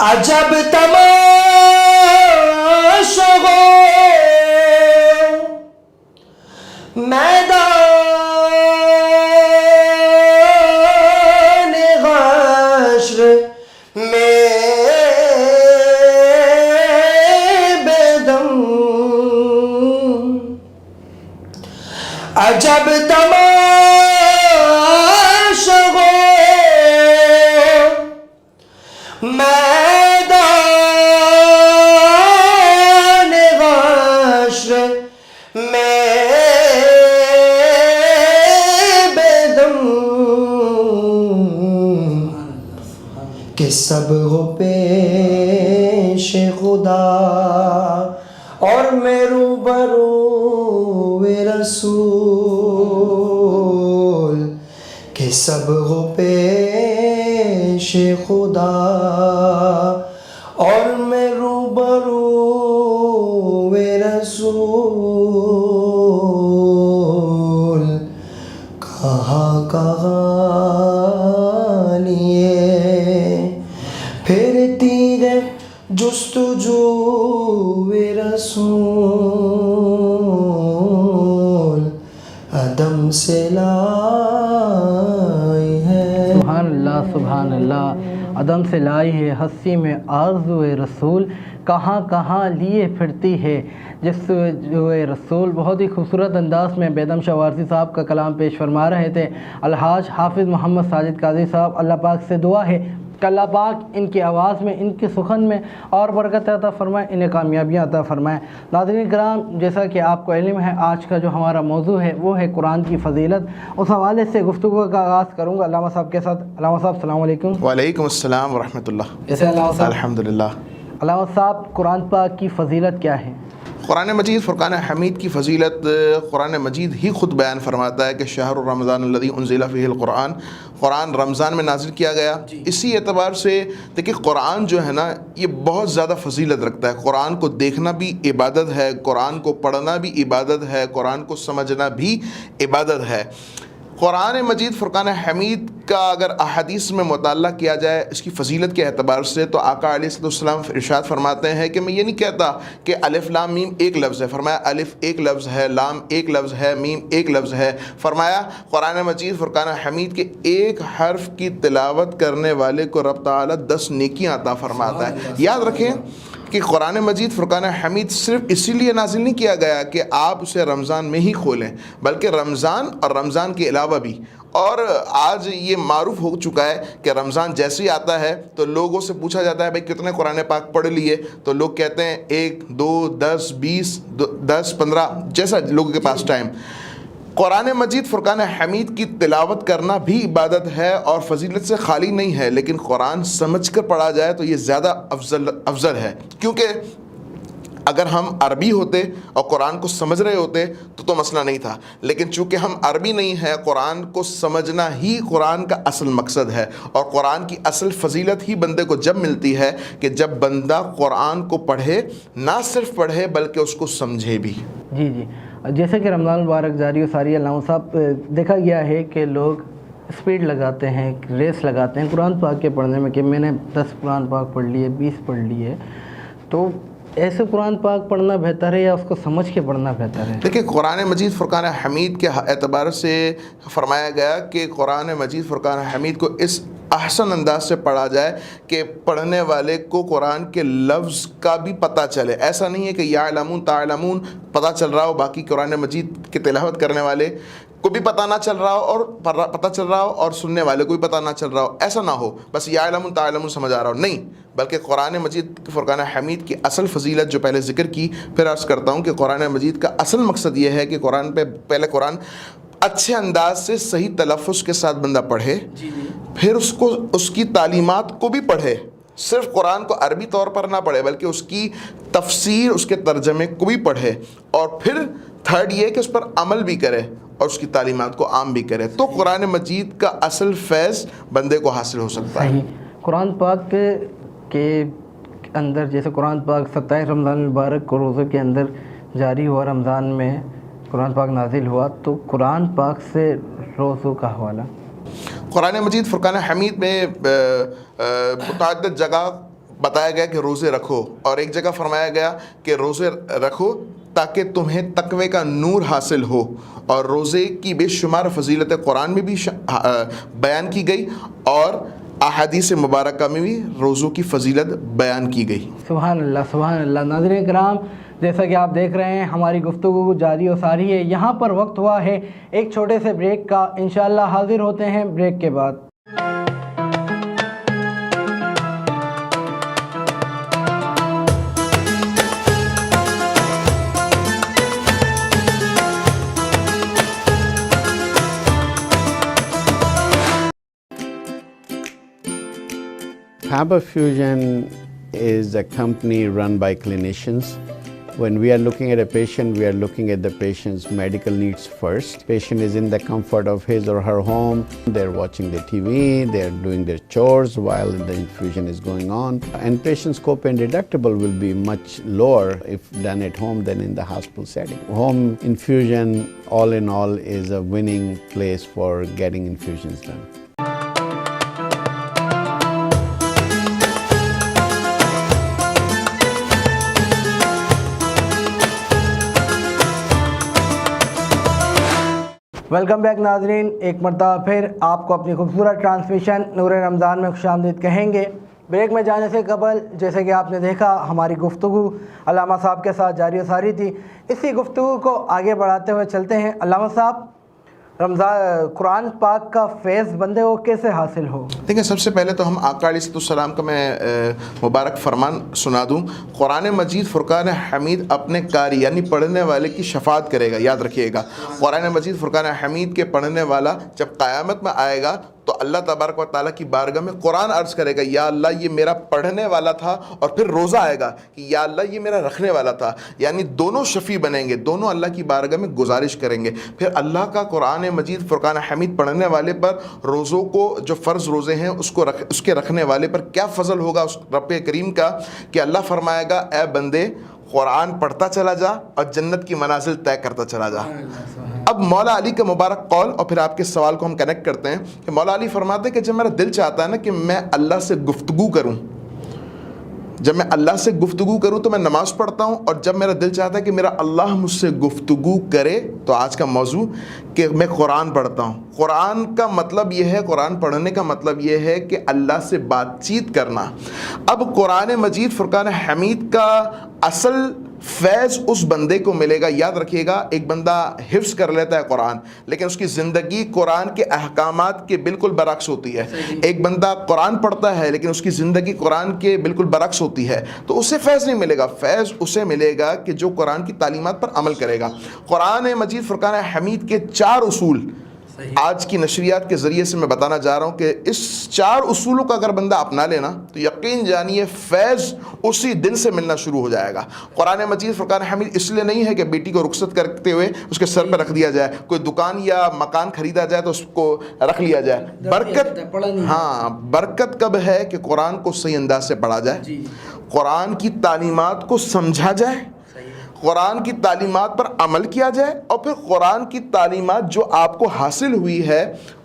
عجب تماشا ہو میدان حشر میں بے دم، عجب تماشا ہو میدان حشر میں بے دم، کہ سب ہو پیش خدا اور میں روبرو رسول، کہ سب ہو پیش خدا اور میں روبرو رسول، کہاں کہاں لیے پھرتی ہے جستجو رسول، عدم سے لائی ہے۔ سبحان اللہ سبحان اللہ، عدم سے لائی ہے ہستی میں آرزو رسول، کہاں کہاں لیے پھرتی ہے جستجو رسول۔ بہت ہی خوبصورت انداز میں بیدم شاہ وارثی صاحب کا کلام پیش فرما رہے تھے الحاج حافظ محمد ساجد قادری صاحب۔ اللہ پاک سے دعا ہے کہ اللہ پاک ان کی آواز میں، ان کے سخن میں اور برکت عطا فرمائے، انہیں کامیابیاں عطا فرمائے۔ ناظرین کرام، جیسا کہ آپ کو علم ہے آج کا جو ہمارا موضوع ہے وہ ہے قرآن کی فضیلت۔ اس حوالے سے گفتگو کا آغاز کروں گا علامہ صاحب کے ساتھ۔ علامہ صاحب السلام علیکم۔ وعلیکم السلام ورحمۃ اللہ۔ جیسے علامہ صاحب، الحمدللہ۔ علامہ صاحب قرآن پاک کی فضیلت کیا ہے؟ قرآن مجید فرقان حمید کی فضیلت قرآن مجید ہی خود بیان فرماتا ہے کہ شہر رمضان الذی انزل فیہ القرآن، قرآن رمضان میں نازل کیا گیا۔ اسی اعتبار سے دیکھیں قرآن جو ہے نا یہ بہت زیادہ فضیلت رکھتا ہے۔ قرآن کو دیکھنا بھی عبادت ہے، قرآن کو پڑھنا بھی عبادت ہے، قرآن کو سمجھنا بھی عبادت ہے۔ قرآن مجید فرقان حمید کا اگر احادیث میں مطالعہ کیا جائے اس کی فضیلت کے اعتبار سے تو آقا علیہ السلام ارشاد فرماتے ہیں کہ میں یہ نہیں کہتا کہ الف لام میم ایک لفظ ہے، فرمایا الف ایک لفظ ہے، لام ایک لفظ ہے، میم ایک لفظ ہے۔ فرمایا قرآن مجید فرقان حمید کے ایک حرف کی تلاوت کرنے والے کو رب تعالیٰ 10 نیکیاں عطا فرماتا ہے۔ یاد رکھیں کہ قرآن مجید فرقان حمید صرف اسی لیے نازل نہیں کیا گیا کہ آپ اسے رمضان میں ہی کھولیں، بلکہ رمضان اور رمضان کے علاوہ بھی۔ اور آج یہ معروف ہو چکا ہے کہ رمضان جیسے ہی آتا ہے تو لوگوں سے پوچھا جاتا ہے بھائی کتنے قرآن پاک پڑھ لیے، تو لوگ کہتے ہیں 1 2 10 20 10 15 جیسا لوگوں کے پاس ٹائم۔ قرآن مجید فرقان حمید کی تلاوت کرنا بھی عبادت ہے اور فضیلت سے خالی نہیں ہے، لیکن قرآن سمجھ کر پڑھا جائے تو یہ زیادہ افضل ہے، کیونکہ اگر ہم عربی ہوتے اور قرآن کو سمجھ رہے ہوتے تو مسئلہ نہیں تھا، لیکن چونکہ ہم عربی نہیں ہیں، قرآن کو سمجھنا ہی قرآن کا اصل مقصد ہے۔ اور قرآن کی اصل فضیلت ہی بندے کو جب ملتی ہے کہ جب بندہ قرآن کو پڑھے، نہ صرف پڑھے بلکہ اس کو سمجھے بھی۔ جی جی، جیسے کہ رمضان المبارک جاری و ساری، علامہ صاحب دیکھا گیا ہے کہ لوگ اسپیڈ لگاتے ہیں، ریس لگاتے ہیں قرآن پاک کے پڑھنے میں کہ میں نے 10 قرآن پاک پڑھ لیے، 20 پڑھ لیے، تو ایسے قرآن پاک پڑھنا بہتر ہے یا اس کو سمجھ کے پڑھنا بہتر ہے؟ دیکھیں قرآن مجید فرقان حمید کے اعتبار سے فرمایا گیا کہ قرآن مجید فرقان حمید کو اس احسن انداز سے پڑھا جائے کہ پڑھنے والے کو قرآن کے لفظ کا بھی پتہ چلے۔ ایسا نہیں ہے کہ یعلمون تعلمون پتہ چل رہا ہو، باقی قرآن مجید کی تلاوت کرنے والے کو بھی پتہ نہ چل رہا ہو اور پتہ چل رہا ہو اور سننے والے کو بھی پتہ نہ چل رہا ہو، ایسا نہ ہو بس یعلمون تعلمون سمجھ آ رہا ہو، نہیں، بلکہ قرآن مجید فرقان حمید کی اصل فضیلت جو پہلے ذکر کی، پھر عرض کرتا ہوں کہ قرآن مجید کا اصل مقصد یہ ہے کہ قرآن پہ پہلے قرآن اچھے انداز سے صحیح تلفظ کے ساتھ بندہ پڑھے، پھر اس کی تعلیمات کو بھی پڑھے، صرف قرآن کو عربی طور پر نہ پڑھے بلکہ اس کی تفسیر، اس کے ترجمے کو بھی پڑھے، اور پھر تھرڈ یہ کہ اس پر عمل بھی کرے اور اس کی تعلیمات کو عام بھی کرے، تو قرآن مجید کا اصل فیض بندے کو حاصل ہو سکتا ہے۔ قرآن پاک کے اندر جیسے قرآن پاک 27 رمضان المبارک کو روزے کے اندر جاری ہوا، رمضان میں قرآن پاک نازل ہوا، تو قرآن پاک سے روزوں کا حوالہ؟ قرآن مجید فرقان حمید میں متعدد جگہ بتایا گیا کہ روزے رکھو، اور ایک جگہ فرمایا گیا کہ روزے رکھو تاکہ تمہیں تقوی کا نور حاصل ہو، اور روزے کی بے شمار فضیلت قرآن میں بھی بیان کی گئی اور احادیث مبارکہ میں بھی روزوں کی فضیلت بیان کی گئی۔ سبحان اللہ سبحان اللہ۔ ناظرین کرام، جیسا کہ آپ دیکھ رہے ہیں ہماری گفتگو جاری و ساری ہے، یہاں پر وقت ہوا ہے ایک چھوٹے سے بریک کا، انشاءاللہ حاضر ہوتے ہیں بریک کے بعد۔ Faber Fusion is a company run by clinicians. When we are looking at a patient, we are looking at the patient's medical needs first. Patient is in the comfort of his or her home. They're watching the TV, they're doing their chores while the infusion is going on. And patient's copay and deductible will be much lower if done at home than in the hospital setting. Home infusion, all in all, is a winning place for getting infusions done. Welcome back ناظرین، ایک مرتبہ پھر آپ کو اپنی خوبصورت transmission نور رمضان میں خوش آمدید کہیں گے۔ بریک میں جانے سے قبل جیسے کہ آپ نے دیکھا ہماری گفتگو علامہ صاحب کے ساتھ جاری و ساری تھی، اسی گفتگو کو آگے بڑھاتے ہوئے چلتے ہیں۔ علامہ صاحب، قرآن پاک کا فیض بندے کو کیسے حاصل ہو؟ دیکھیں، سب سے پہلے تو ہم آقا علیہ السلام کا میں مبارک فرمان سنا دوں۔ قرآن مجید فرقان حمید اپنے قاری یعنی پڑھنے والے کی شفاعت کرے گا، یاد رکھیے گا۔ قرآن مجید فرقان حمید کے پڑھنے والا جب قیامت میں آئے گا تو اللہ تبارک و تعالیٰ کی بارگاہ میں قرآن عرض کرے گا، یا اللہ یہ میرا پڑھنے والا تھا، اور پھر روزہ آئے گا کہ یا اللہ یہ میرا رکھنے والا تھا، یعنی دونوں شفیع بنیں گے، دونوں اللہ کی بارگاہ میں گزارش کریں گے۔ پھر اللہ کا قرآن مجید فرقان حمید پڑھنے والے پر روزوں کو، جو فرض روزے ہیں اس کے رکھنے والے پر کیا فضل ہوگا اس رب کریم کا، کہ اللہ فرمائے گا اے بندے قرآن پڑھتا چلا جا اور جنت کی منازل طے کرتا چلا جا۔ اب مولا علی کا مبارک قول، اور پھر آپ کے سوال کو ہم کنیکٹ کرتے ہیں کہ مولا علی فرماتے ہیں کہ جب میرا دل چاہتا ہے نا کہ میں اللہ سے گفتگو کروں، جب میں اللہ سے گفتگو کروں تو میں نماز پڑھتا ہوں، اور جب میرا دل چاہتا ہے کہ میرا اللہ مجھ سے گفتگو کرے تو آج کا موضوع کہ میں قرآن پڑھتا ہوں۔ قرآن کا مطلب یہ ہے، قرآن پڑھنے کا مطلب یہ ہے کہ اللہ سے بات چیت کرنا۔ اب قرآن مجید فرقان حمید کا اصل فیض اس بندے کو ملے گا، یاد رکھیے گا، ایک بندہ حفظ کر لیتا ہے قرآن لیکن اس کی زندگی قرآن کے احکامات کے بالکل برعکس ہوتی ہے۔ ایک بندہ قرآن پڑھتا ہے لیکن اس کی زندگی قرآن کے بالکل برعکس ہوتی ہے، تو اسے فیض نہیں ملے گا۔ فیض اسے ملے گا کہ جو قرآن کی تعلیمات پر عمل کرے گا۔ قرآن مجید فرقان حمید کے 4 اصول آج کی نشریات کے ذریعے سے میں بتانا جا رہا ہوں کہ اس 4 اصولوں کا اگر بندہ اپنا لینا تو یقین جانیے فیض اسی دن سے ملنا شروع ہو جائے گا۔ قرآن مجید فرقان حمید اس لیے نہیں ہے کہ بیٹی کو رخصت کرتے ہوئے اس کے سر پہ رکھ دیا جائے، کوئی دکان یا مکان خریدا جائے تو اس کو رکھ لیا جائے۔ برکت، ہاں، برکت کب ہے کہ قرآن کو صحیح انداز سے پڑھا جائے، قرآن کی تعلیمات کو سمجھا جائے، قرآن کی تعلیمات پر عمل کیا جائے، اور پھر قرآن کی تعلیمات جو آپ کو حاصل ہوئی ہے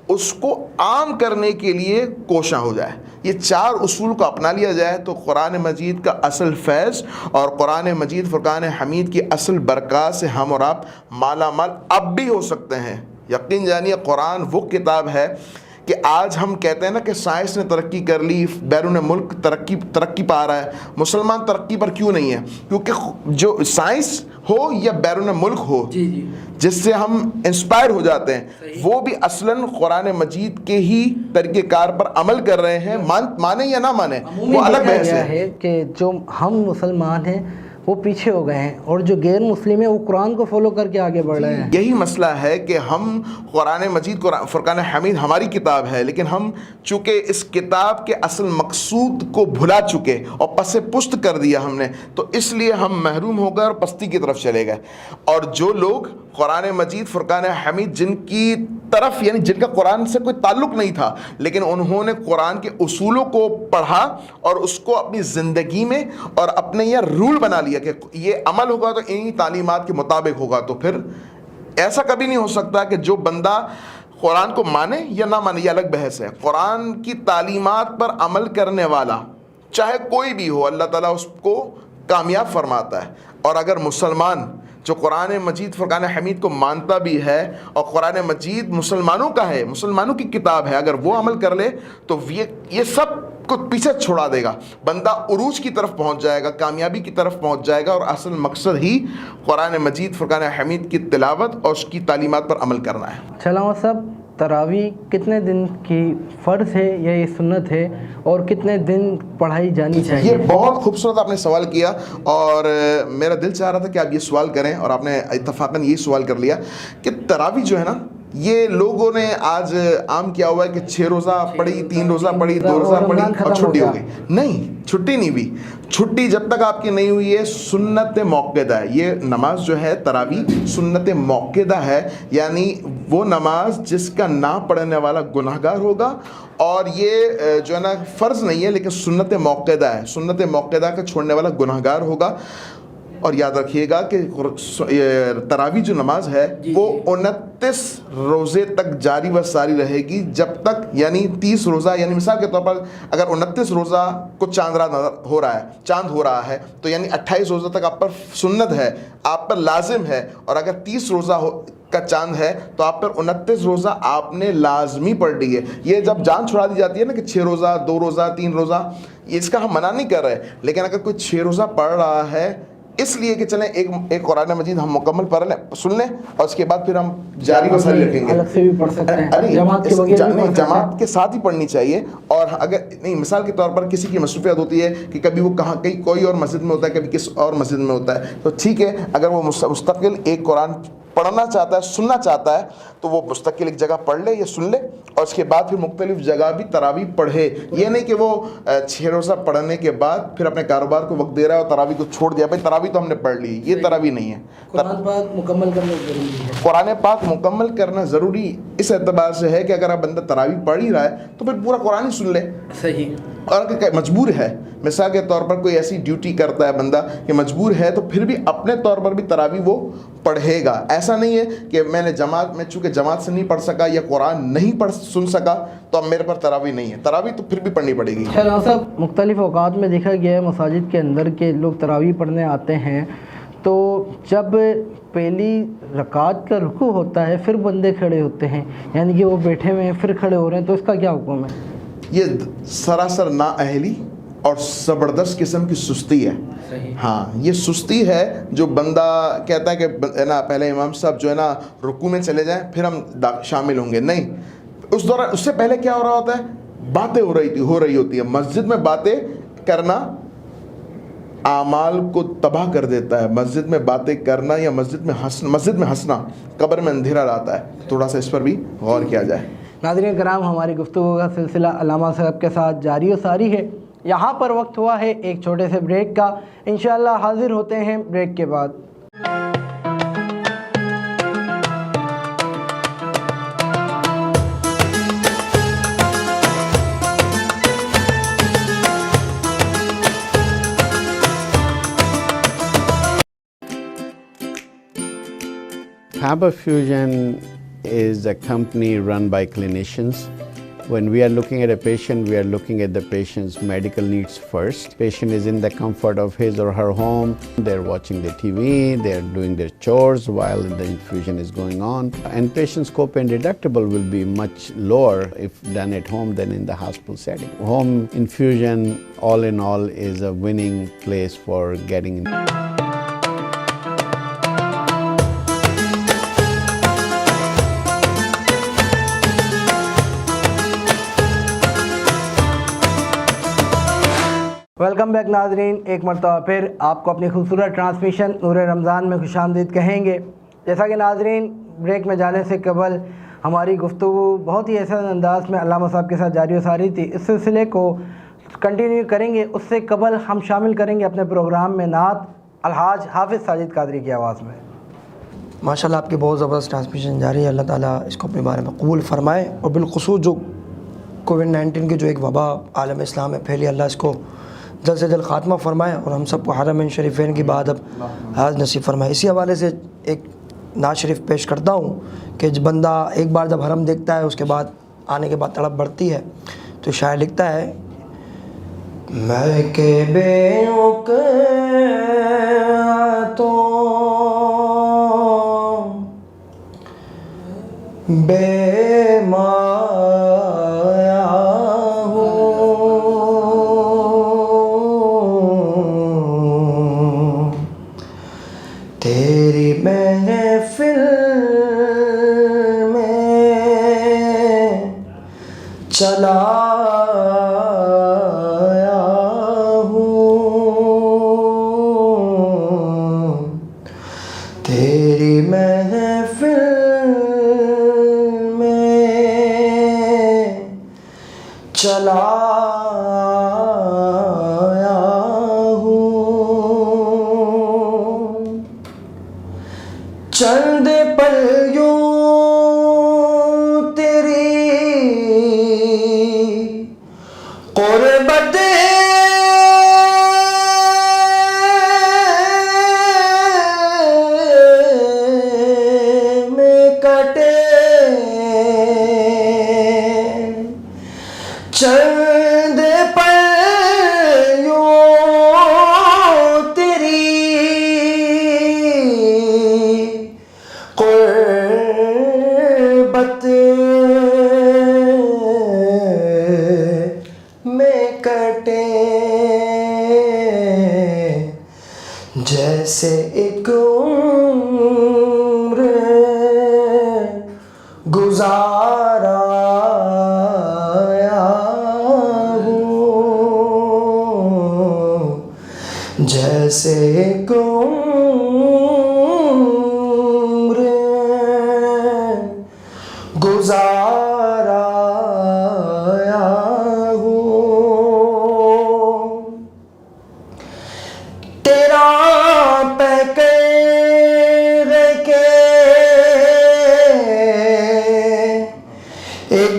اس کو عام کرنے کے لیے کوشاں ہو جائے۔ یہ 4 اصول کو اپنا لیا جائے تو قرآن مجید کا اصل فیض اور قرآن مجید فرقان حمید کی اصل برکات سے ہم اور آپ مالا مال اب بھی ہو سکتے ہیں۔ یقین جانیے قرآن وہ کتاب ہے کہ آج ہم کہتے ہیں نا کہ سائنس نے ترقی کر لی، بیرون ملک ترقی پا رہا ہے، مسلمان ترقی پر کیوں نہیں ہے؟ کیونکہ جو سائنس ہو یا بیرون ملک ہو جس سے ہم انسپائر ہو جاتے ہیں، وہ بھی اصلاً قرآن مجید کے ہی طریقہ کار پر عمل کر رہے ہیں، مانیں یا نہ مانیں وہ الگ بحث ہے۔ کہ جو ہم مسلمان ہیں وہ پیچھے ہو گئے ہیں اور جو غیر مسلم ہیں وہ قرآن کو فالو کر کے آگے بڑھ رہے ہیں۔ یہی مسئلہ ہے کہ ہم قرآن مجید فرقان حمید ہماری کتاب ہے لیکن ہم چونکہ اس کتاب کے اصل مقصود کو بھلا چکے اور پس پشت کر دیا ہم نے، تو اس لیے ہم محروم ہو گئے اور پستی کی طرف چلے گئے۔ اور جو لوگ قرآن مجید فرقان حمید جن کی طرف یعنی جن کا قرآن سے کوئی تعلق نہیں تھا لیکن انہوں نے قرآن کے اصولوں کو پڑھا اور اس کو اپنی زندگی میں اور اپنے یہ رول بنا لیا کہ یہ عمل ہوگا تو انہی تعلیمات کے مطابق ہوگا، تو پھر ایسا کبھی نہیں ہو سکتا کہ جو بندہ قرآن کو مانے یا نہ مانے، یہ الگ بحث ہے۔ قرآن کی تعلیمات پر عمل کرنے والا چاہے کوئی بھی ہو اللہ تعالیٰ اس کو کامیاب فرماتا ہے. اور اگر مسلمان جو قرآن مجید فرقان حمید کو مانتا بھی ہے اور قرآن مجید مسلمانوں کا ہے, مسلمانوں کی کتاب ہے, اگر وہ عمل کر لے تو یہ سب کو پیچھے چھوڑا دے گا, بندہ عروج کی طرف پہنچ جائے گا, کامیابی کی طرف پہنچ جائے گا. اور اصل مقصد ہی قرآن مجید فرقان حمید کی تلاوت اور اس کی تعلیمات پر عمل کرنا ہے. علامہ صاحب, تراویح کتنے دن کی فرض ہے یا یہ سنت ہے, اور کتنے دن پڑھائی جانی چاہیے؟ یہ بہت خوبصورت آپ نے سوال کیا, اور میرا دل چاہ رہا تھا کہ آپ یہ سوال کریں, اور آپ نے اتفاقاً یہ سوال کر لیا کہ تراویح جو ہے نا, یہ لوگوں نے آج عام کیا ہوا ہے کہ 6 روزہ پڑھی, 3 روزہ پڑھی, 2 روزہ پڑھی اور چھٹی ہو گئی. نہیں, چھٹی نہیں ہوئی. چھٹی جب تک آپ کی نہیں ہوئی ہے سنت موقدہ ہے. یہ نماز جو ہے تراویح سنت موقدہ ہے, یعنی وہ نماز جس کا نہ پڑھنے والا گناہگار ہوگا, اور یہ جو ہے نا فرض نہیں ہے لیکن سنت موقدہ ہے. سنت موقدہ کا چھوڑنے والا گناہگار ہوگا. اور یاد رکھیے گا کہ تراویح جو نماز ہے وہ 29 روزے تک جاری و ساری رہے گی, جب تک یعنی 30 روزہ, یعنی مثال کے طور پر اگر 29 روزہ کو چاند ہو رہا ہے تو یعنی 28 روزہ تک آپ پر سنت ہے, آپ پر لازم ہے. اور اگر 30 روزہ کا چاند ہے تو آپ پر 29 روزہ آپ نے لازمی پڑھ لی ہے. یہ جب جان چھڑا دی جاتی ہے نا کہ 6 روزہ 2 روزہ 3 روزہ, اس کا ہم منع نہیں کر رہے, لیکن اگر کوئی 6 روزہ پڑھ رہا ہے اس لیے کہ چلیں ایک قرآن مجید ہم مکمل پڑھ لیں, سن لیں, اور اس کے بعد پھر ہم جاری و ساری رکھیں گے. الگ سے بھی پڑھ سکتے ہیں, جماعت کے ساتھ ہی پڑھنی چاہیے. اور اگر نہیں, مثال کے طور پر کسی کی مصروفیت ہوتی ہے کہ کبھی وہ کہیں کوئی اور مسجد میں ہوتا ہے, کبھی کس اور مسجد میں ہوتا ہے, تو ٹھیک ہے, اگر وہ مستقل ایک قرآن پڑھنا چاہتا ہے, سننا چاہتا ہے, تو وہ مستقل ایک جگہ پڑھ لے یا سن لے, اور اس کے بعد پھر مختلف جگہ بھی تراویح پڑھے. یہ نہیں کہ وہ 6 روزہ پڑھنے کے بعد پھر اپنے کاروبار کو وقت دے رہا ہے اور تراویح کو چھوڑ دیا. بھائی تراویح تو ہم نے پڑھ لی, یہ تراویح نہیں ہے. قرآن پاک مکمل کرنا ضروری ہے. قرآن پاک مکمل کرنا ضروری اس اعتبار سے ہے کہ اگر آپ بندہ تراویح پڑھ ہی رہا ہے تو پھر پورا قرآن ہی سن لے. صحیح. اور اگر مجبور ہے, مثال کے طور پر کوئی ایسی ڈیوٹی کرتا ہے بندہ کہ مجبور ہے, تو پھر بھی اپنے طور پر بھی تراویح وہ پڑھے گا. ایسا نہیں ہے کہ میں نے جماعت میں چونکہ جماعت سے نہیں پڑھ سکا یا قرآن نہیں سن سکا تو اب میرے پر تراویح نہیں ہے. تراویح تو پھر بھی پڑھنی پڑے گی. صاحب, مختلف اوقات میں دیکھا گیا ہے مساجد کے اندر کے لوگ تراویح پڑھنے آتے ہیں, تو جب پہلی رکعت کا رکوع ہوتا ہے پھر بندے کھڑے ہوتے ہیں, یعنی کہ وہ بیٹھے ہوئے ہیں پھر کھڑے ہو رہے ہیں, تو اس کا کیا حکم ہے؟ یہ سراسر نااہلی اور زبردست قسم کی سستی ہے. ہاں, یہ سستی ہے جو بندہ کہتا ہے کہ نا پہلے امام صاحب جو ہے نا رکوع میں چلے جائیں پھر ہم شامل ہوں گے. نہیں, اس دوران اس سے پہلے کیا ہو رہا ہوتا ہے, باتیں ہو رہی ہوتی ہے. مسجد میں باتیں کرنا اعمال کو تباہ کر دیتا ہے. مسجد میں باتیں کرنا یا مسجد میں ہنسنا قبر میں اندھیرا لاتا ہے. تھوڑا سا اس پر بھی غور کیا جائے. ناظرین کرام, ہماری گفتگو کا سلسلہ علامہ صاحب کے ساتھ جاری و ساری ہے. یہاں پر وقت ہوا ہے ایک چھوٹے سے بریک کا. انشاءاللہ حاضر ہوتے ہیں بریک کے بعد. Haba Fusion is a company run by clinicians. When we are looking at a patient, we are looking at the patient's medical needs first. Patient is in the comfort of his or her home. They're watching the TV, they're doing their chores while the infusion is going on. And patient's copay deductible will be much lower if done at home than in the hospital setting. Home infusion, all in all, is a winning place for getting welcome back ناظرین, ایک مرتبہ پھر آپ کو اپنی خوبصورت transmission نور رمضان میں خوش آمدید کہیں گے. جیسا کہ ناظرین بریک میں جانے سے قبل ہماری گفتگو بہت ہی ایسے انداز میں علامہ صاحب کے ساتھ جاری و ساری تھی. اس سلسلے کو کنٹینیو کریں گے. اس سے قبل ہم شامل کریں گے اپنے پروگرام میں نعت الحاج حافظ ساجد قادری کی آواز میں. ماشاءاللہ آپ کی بہت زبردست ٹرانسمیشن جاری ہے. اللہ تعالیٰ اس کو اپنے بارے میں قبول فرمائے, اور بالخصوص جو کووڈ-19 کی جو ایک وبا عالم اسلام میں پھیلی, اللہ اس کو جلد سے جلد خاتمہ فرمائے اور ہم سب کو حرمین شریفین کی بعد اب حج نصیب فرمائے. اسی حوالے سے ایک نعت شریف پیش کرتا ہوں کہ بندہ ایک بار جب حرم دیکھتا ہے اس کے بعد آنے کے بعد تڑپ بڑھتی ہے. تو شاعر لکھتا ہے میں کہ بے وقعتوں بے مایا ہوں، تیری محفل میں چلا تیری محفل میں چلا آیا ہوں، چند پل یوں تیری قربت چند پل یوں تیری قربت میں کٹے، جیسے ایک عمر گزارا جیسے ایک عمر گزارا ہوں، تیرا پیکر کے ایک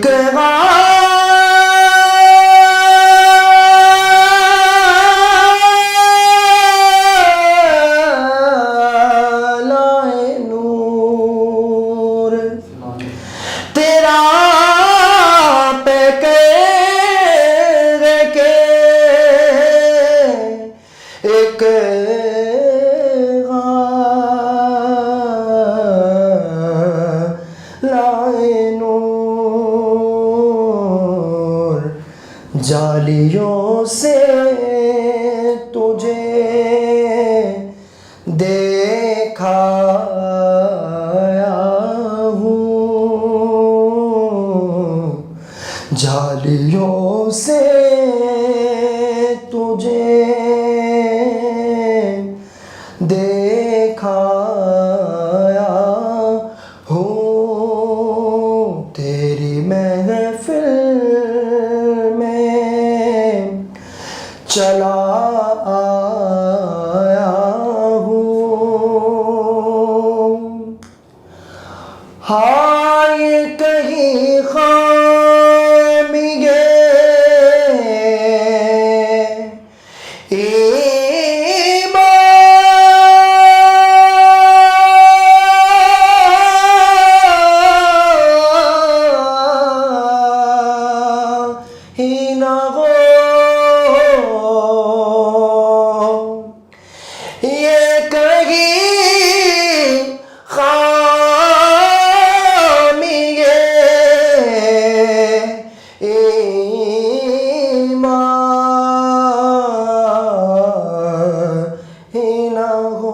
جالیوں سے تجھے دیکھا ہوں، جالیوں سے تجھے دیکھا ہوں، تیری محفل چلا آیا ہوں، ہائے کہیں خامی ہی نہ ہو، یہ کہیں خامی ایمان ہی نہ ہو،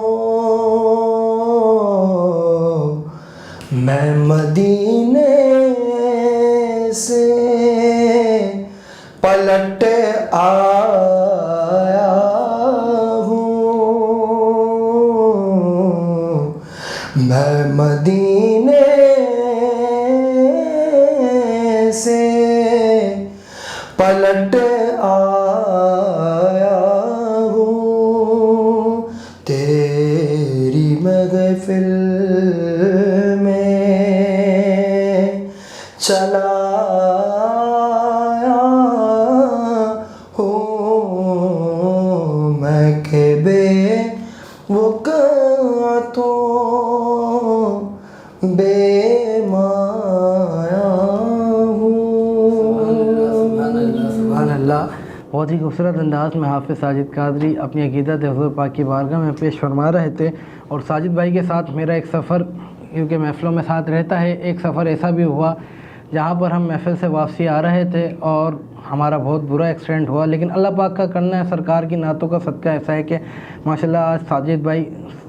میں مدینے سے پلٹ آیا ہوں، میں مدینے سے پلٹ آیا ہوں، تیری محفل میں چلا کہ بے وقعتوں بے مایا ہوں۔ سبحان اللہ، بہت بہت ہی خوبصورت انداز میں حافظ ساجد قادری اپنی عقیدت حضور پاک کی بارگاہ میں پیش فرما رہے تھے. اور ساجد بھائی کے ساتھ میرا ایک سفر کیونکہ محفلوں میں ساتھ رہتا ہے, ایک سفر ایسا بھی ہوا جہاں پر ہم محفل سے واپسی آ رہے تھے اور ہمارا بہت برا ایکسیڈنٹ ہوا, لیکن اللہ پاک کا کرنا ہے, سرکار کی نعتوں کا صدقہ ایسا ہے کہ ماشاءاللہ آج ساجد بھائی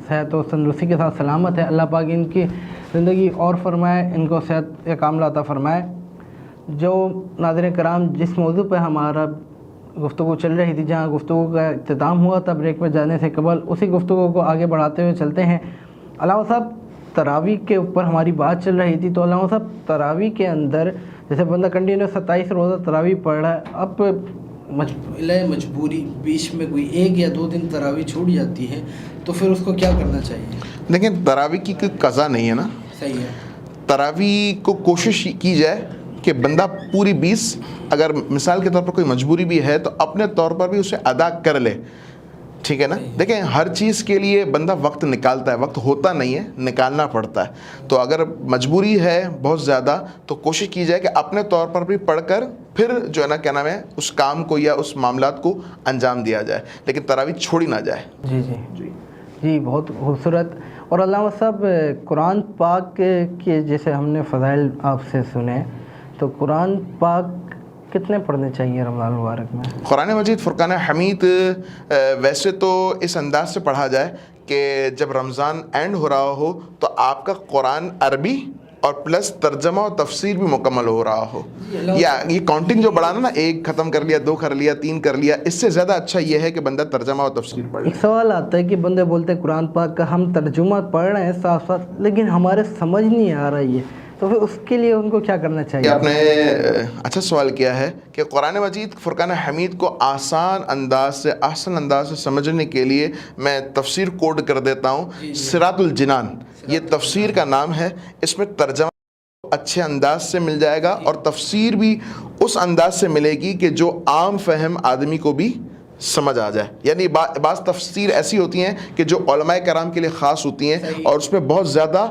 صحت و تندرستی کے ساتھ سلامت ہے. اللہ پاک ان کی زندگی اور فرمائے, ان کو صحت کاملہ عطا فرمائے. جو ناظرین کرام, جس موضوع پہ ہمارا گفتگو چل رہی تھی, جہاں گفتگو کا اختتام ہوا تھا بریک میں جانے سے قبل, اسی گفتگو کو آگے بڑھاتے ہوئے چلتے ہیں. علامہ صاحب, تراویح کے اوپر ہماری بات چل رہی تھی, تو علامہ صاحب تراویح کے اندر جیسے بندہ کنٹینیو 27 روزہ تراویح پڑھ رہا ہے, اب مجبوری بیچ میں کوئی 1 یا 2 دن تراویح چھوٹ جاتی ہے, تو پھر اس کو کیا کرنا چاہیے؟ لیکن تراویح کی کوئی قضا نہیں ہے نا. صحیح ہے. تراویح کو کوشش کی جائے کہ بندہ پوری 20, اگر مثال کے طور پر کوئی مجبوری بھی ہے تو اپنے طور پر بھی اسے ادا کر لے, ٹھیک ہے نا. دیکھیں, ہر چیز کے لیے بندہ وقت نکالتا ہے, وقت ہوتا نہیں ہے, نکالنا پڑتا ہے. تو اگر مجبوری ہے بہت زیادہ تو کوشش کی جائے کہ اپنے طور پر بھی پڑھ کر پھر جو ہے نا کیا نام ہے اس کام کو یا اس معاملات کو انجام دیا جائے, لیکن تراویح چھوڑی نہ جائے. جی بہت خوبصورت. اور علامہ صاحب, قرآن پاک کے جیسے ہم نے فضائل آپ سے سنے, تو قرآن پاک کتنے پڑھنے چاہیے رمضان مبارک میں؟ قرآن مجید فرقان حمید ویسے تو اس انداز سے پڑھا جائے کہ جب رمضان اینڈ ہو رہا ہو تو آپ کا قرآن عربی اور پلس ترجمہ اور تفسیر بھی مکمل ہو رہا ہو. یا یہ کاؤنٹنگ جو بڑھانا نا, 1 ختم کر لیا, 2 کر لیا, 3 کر لیا, اس سے زیادہ اچھا یہ ہے کہ بندہ ترجمہ اور تفسیر پڑھے. ایک سوال آتا ہے کہ بندے بولتے ہیں قرآن پاک کا ہم ترجمہ پڑھ رہے ہیں ساتھ ساتھ, لیکن ہمارے سمجھ نہیں آ رہا یہ, تو پھر اس کے لیے ان کو کیا کرنا چاہیے؟ آپ نے اچھا سوال کیا ہے کہ قرآن مجید فرقان حمید کو آسان انداز سے, احسن انداز سے سمجھنے کے لیے میں تفسیر کوڈ کر دیتا ہوں. صراط الجنان یہ تفسیر کا نام ہے. اس میں ترجمہ اچھے انداز سے مل جائے گا اور تفسیر بھی اس انداز سے ملے گی کہ جو عام فہم آدمی کو بھی سمجھ آ جائے. یعنی بعض تفسیر ایسی ہوتی ہیں کہ جو علماء کرام کے لیے خاص ہوتی ہیں اور اس میں بہت زیادہ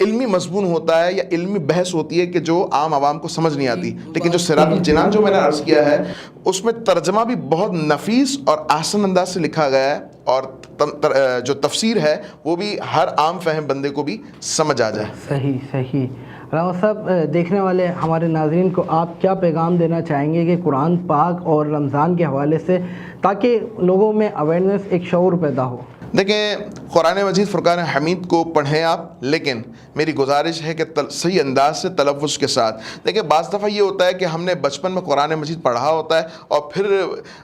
علمی مضمون ہوتا ہے یا علمی بحث ہوتی ہے کہ جو عام عوام کو سمجھ نہیں آتی. لیکن جو صراط الجنان جو میں نے عرض کیا ہے اس میں ترجمہ بھی بہت نفیس اور احسن انداز سے لکھا گیا ہے, اور جو تفسیر ہے وہ بھی ہر عام فہم بندے کو بھی سمجھ آ جائے. صحیح. علامہ صاحب, دیکھنے والے ہمارے ناظرین کو آپ کیا پیغام دینا چاہیں گے کہ قرآن پاک اور رمضان کے حوالے سے, تاکہ لوگوں میں اویئرنیس, ایک شعور پیدا ہو؟ دیکھیں, قرآن مجید فرقان حمید کو پڑھیں آپ, لیکن میری گزارش ہے کہ صحیح انداز سے تلفظ کے ساتھ. دیکھیں, بعض دفعہ یہ ہوتا ہے کہ ہم نے بچپن میں قرآن مجید پڑھا ہوتا ہے اور پھر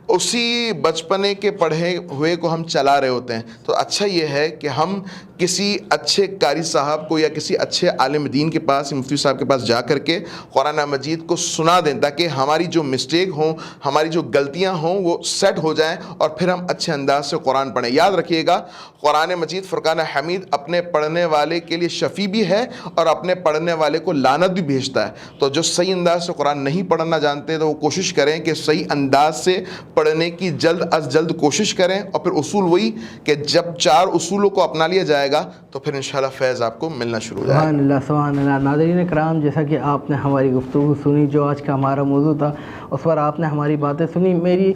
اسی بچپنے کے پڑھے ہوئے کو ہم چلا رہے ہوتے ہیں. تو اچھا یہ ہے کہ ہم کسی اچھے قاری صاحب کو یا کسی اچھے عالم دین کے پاس, مفتی صاحب کے پاس جا کر کے قرآن مجید کو سنا دیں, تاکہ ہماری جو مسٹیک ہوں, ہماری جو غلطیاں ہوں وہ سیٹ ہو جائیں اور پھر ہم اچھے انداز سے قرآن پڑھیں. یاد رکھیے گا, قرآن مجید فرقان حمید اپنے پڑھنے والے کے لیے شفیع بھی ہے اور اپنے پڑھنے والے کو لعنت بھی بھیجتا ہے. تو جو صحیح انداز سے قرآن نہیں پڑھنا جانتے تو وہ کوشش کریں کہ صحیح انداز سے پڑھنے کی جلد از جلد کوشش کریں, اور پھر اصول وہی کہ جب 4 اصولوں کو اپنا لیا جائے گا تو پھر انشاءاللہ فیض آپ کو ملنا شروع ہو جائے گا. سبحان اللہ, سبحان اللہ. ناظرین کرام, جیسا کہ آپ نے ہماری گفتگو سنی, جو آج کا ہمارا موضوع تھا اس پر آپ نے ہماری باتیں سنی. میری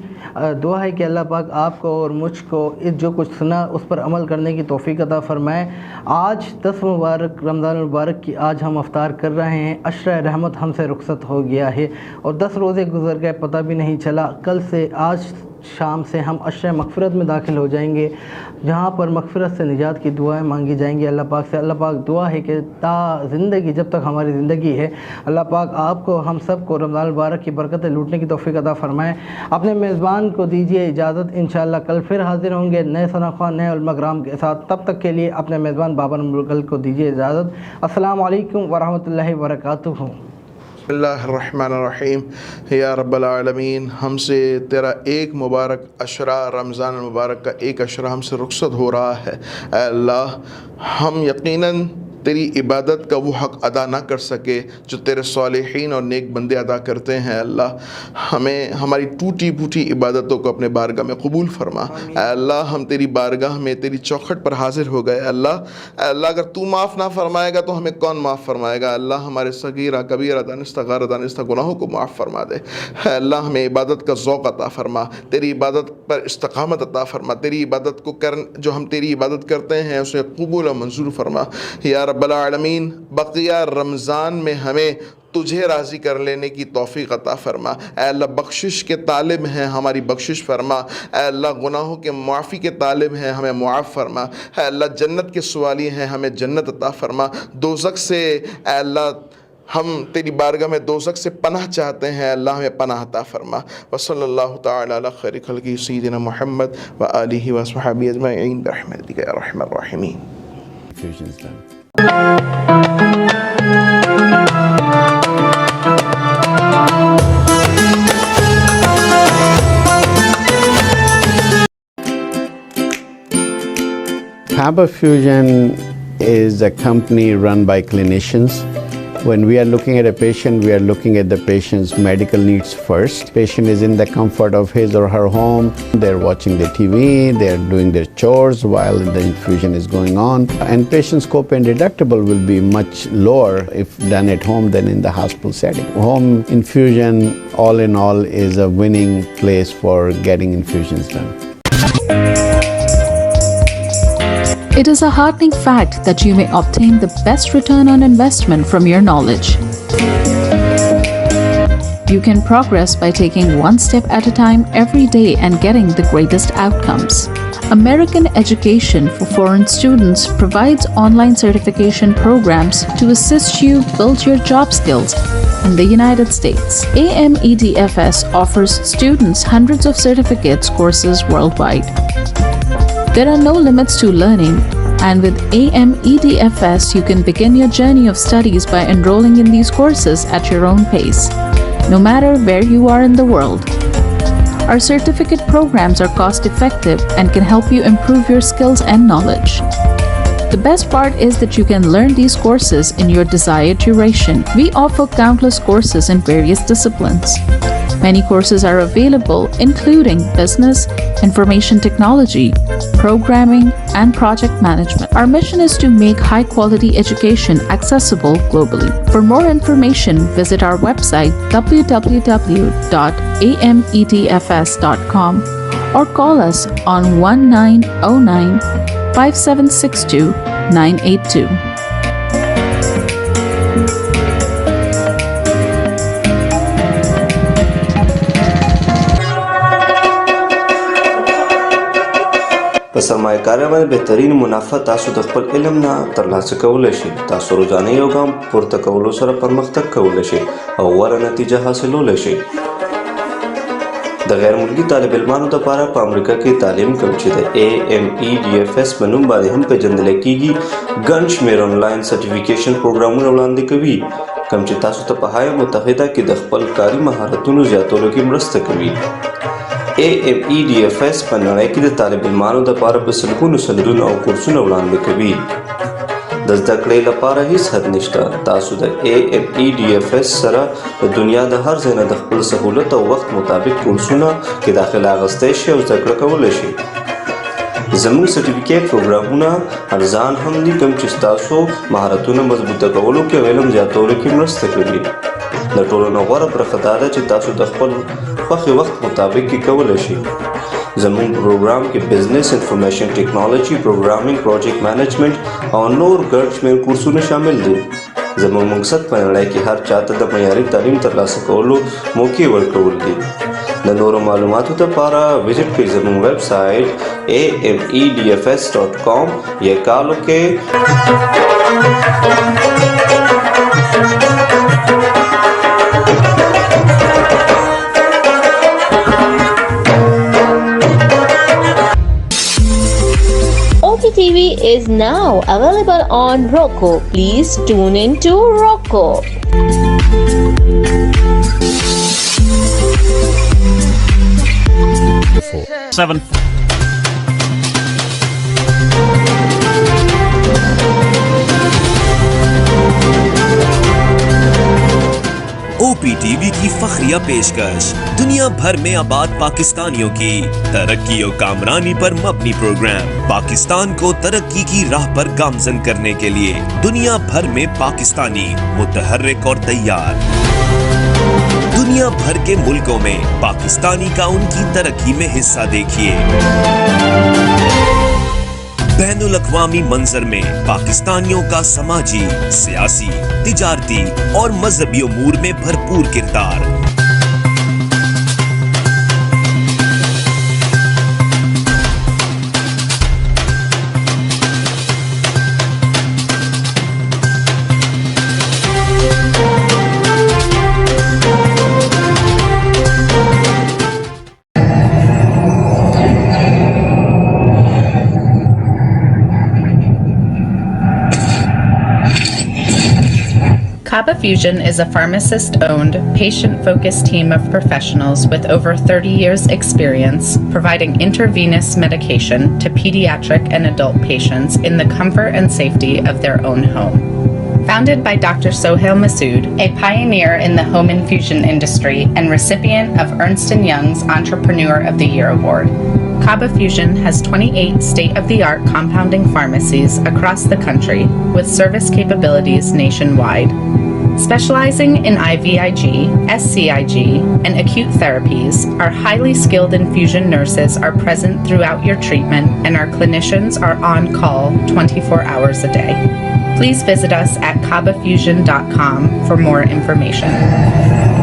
دعا ہے کہ اللہ پاک آپ کو اور مجھ کو جو کچھ سنا اس پر عمل کرنے کی توفیق عطا فرمائے. آج 10 مبارک رمضان المبارک کی آج ہم افطار کر رہے ہیں. عشرہ رحمت ہم سے رخصت ہو گیا ہے اور 10 روزے گزر گئے, پتہ بھی نہیں چلا. کل سے آج شام سے ہم عشرہ مغفرت میں داخل ہو جائیں گے, جہاں پر مغفرت سے نجات کی دعائیں مانگی جائیں گی اللہ پاک سے. اللہ پاک دعا ہے کہ تا زندگی, جب تک ہماری زندگی ہے, اللہ پاک آپ کو, ہم سب کو رمضان المبارک کی برکتیں لوٹنے کی توفیق عطا فرمائے. اپنے میزبان کو دیجیے اجازت, انشاءاللہ کل پھر حاضر ہوں گے نئے ثناء نئے علماء کرام کے ساتھ. تب تک کے لیے اپنے میزبان بابر ملکل کو دیجیے اجازت. السلام علیکم ورحمۃ اللہ وبرکاتہ. بسم اللہ الرحمن الرحیم. یا رب العالمین, ہم سے تیرا ایک مبارک عشرہ رمضان المبارک کا ایک عشرہ ہم سے رخصت ہو رہا ہے. اے اللہ, ہم یقیناً تیری عبادت کا وہ حق ادا نہ کر سکے جو تیرے صالحین اور نیک بندے ادا کرتے ہیں. اللہ ہمیں ہماری ٹوٹی پھوٹی عبادتوں کو اپنے بارگاہ میں قبول فرما. اے اللہ ہم تیری بارگاہ میں تیری چوکھٹ پر حاضر ہو گئے. اے اللہ اگر تو معاف نہ فرمائے گا تو ہمیں کون معاف فرمائے گا. اللہ ہمارے صغیرہ کبیرہ دانستہ غیر دانستہ گناہوں کو معاف فرما دے. اے اللہ ہمیں عبادت کا ذوق عطا فرما, تیری عبادت پر استقامت عطا فرما, تیری عبادت کو جو ہم تیری عبادت کرتے ہیں اسے قبول و منظور فرما. یا رب العالمین بقیہ رمضان میں ہمیں تجھے راضی کر لینے کی توفیق عطا فرما. اے اللہ بخشش کے طالب ہیں ہماری بخشش فرما. اے اللہ گناہوں کے معافی کے طالب ہیں ہمیں معاف فرما. اے اللہ جنت کے سوالی ہیں ہمیں جنت عطا فرما. دوزخ سے اے اللہ ہم تیری بارگاہ میں دوزخ سے پناہ چاہتے ہیں, اللہ ہمیں پناہ عطا فرما. وصلی اللہ تعالی علی خیر خلقہ سیدنا محمد وآلہ وصحبہ اجمعین برحمتک یا ارحم الراحمین. Infusions done. Faba Fusion is a company run by clinicians. When we are looking at a patient, we are looking at the patient's medical needs first. Patient is in the comfort of his or her home. They're watching the TV, they're doing their chores while the infusion is going on. And patient's copay and deductible will be much lower if done at home than in the hospital setting. Home infusion, all in all, is a winning place for getting infusions done. It is a heartening fact that you may obtain the best return on investment from your knowledge. You can progress by taking one step at a time every day and getting the greatest outcomes. American Education for Foreign Students provides online certification programs to assist you build your job skills in the United States. AMEDFS offers students hundreds of certificates courses worldwide. There are no limits to learning, and with AMEDFS, you can begin your journey of studies by enrolling in these courses at your own pace, no matter where you are in the world. Our certificate programs are cost-effective and can help you improve your skills and knowledge. The best part is that you can learn these courses in your desired duration. We offer countless courses in various disciplines. Many courses are available, including business, information technology, programming, and project management. Our mission is to make high-quality education accessible globally. For more information, visit our website www.amedfs.com or call us on 1909-5762-982. په سرمایه کارۍ باندې بهترین منافع تاسو د خپل علم نه ترلاسه کولی شئ. تاسو روزانه you ګام پورته کولو سره پرمختګ کولی شئ او غوره نتیجه حاصلولی شئ. د غیر ملکي طالب علمانو لپاره په امریکا کې تعلیم کوم چې د AMEDFS په نوم باندې هم پیژندل کیږي ګڼ شمېر آنلاین سرټیفیکیشن پروګرامونه وړاندې کوي کوم چې تاسو ته په هایه متحده کې د خپل کاري مهارتونو زیاتولو کې مرسته کوي. AMEDFS په نړۍ کې د طالب علمانو لپاره په سلګونو سندونه او کورسونه وړاندې کوي. د زده کړې لپاره هیڅ حد نشته. تاسو د AMEDFS سره د دنیا د هر ځای نه د خپل سهولت او وخت مطابق کورسونه کې داخله اخیستی شئ او زده کړه کولی شئ. زموږ سرټیفیکیټ پروګرامونه ارزان هم دي کوم چې ستاسو مهارتونه مضبوطه کولو کې او علم زیاتولو کې مرسته کوي. د ټولو نه غوره برخه دا ده چې تاسو د خپل خوښې وخت مطابق کې کولی شئ. زموږ پروګرام کې بزنس، انفارمیشن ټیکنالوجي، پروګرامینګ، پروجیکټ مینجمنټ او نور ګڼ شمېر کورسونه شامل دي. زموږ مقصد په نړۍ کې هر چاته د معیاري تعلیم ترلاسه کولو موقع ورکول دي. د نورو معلوماتو لپاره وزټ کړئ زموږ ویب سایټ amedfs.com یا کال وکړئ TV is now available on Roku. Please tune in to Roku. 7. OPTV کی فخریہ پیشکش دنیا بھر میں آباد پاکستانیوں کی ترقی و کامرانی پر مبنی پروگرام پاکستان کو ترقی کی راہ پر گامزن کرنے کے لیے دنیا بھر میں پاکستانی متحرک اور تیار دنیا بھر کے ملکوں میں پاکستانی کا ان کی ترقی میں حصہ دیکھیے بین الاقوامی منظر میں پاکستانیوں کا سماجی، سیاسی، تجارتی اور مذہبی امور میں بھرپور کردار Kaba Fusion is a pharmacist-owned, patient-focused team of professionals with over 30 years' experience providing intravenous medication to pediatric and adult patients in the comfort and safety of their own home. Founded by Dr. Sohail Masood, a pioneer in the home infusion industry and recipient of Ernst & Young's Entrepreneur of the Year Award, Kaba Fusion has 28 state-of-the-art compounding pharmacies across the country with service capabilities nationwide. Specializing in IVIG, SCIG, and acute therapies, our highly skilled infusion nurses are present throughout your treatment and our clinicians are on call 24 hours a day. Please visit us at kabafusion.com for more information.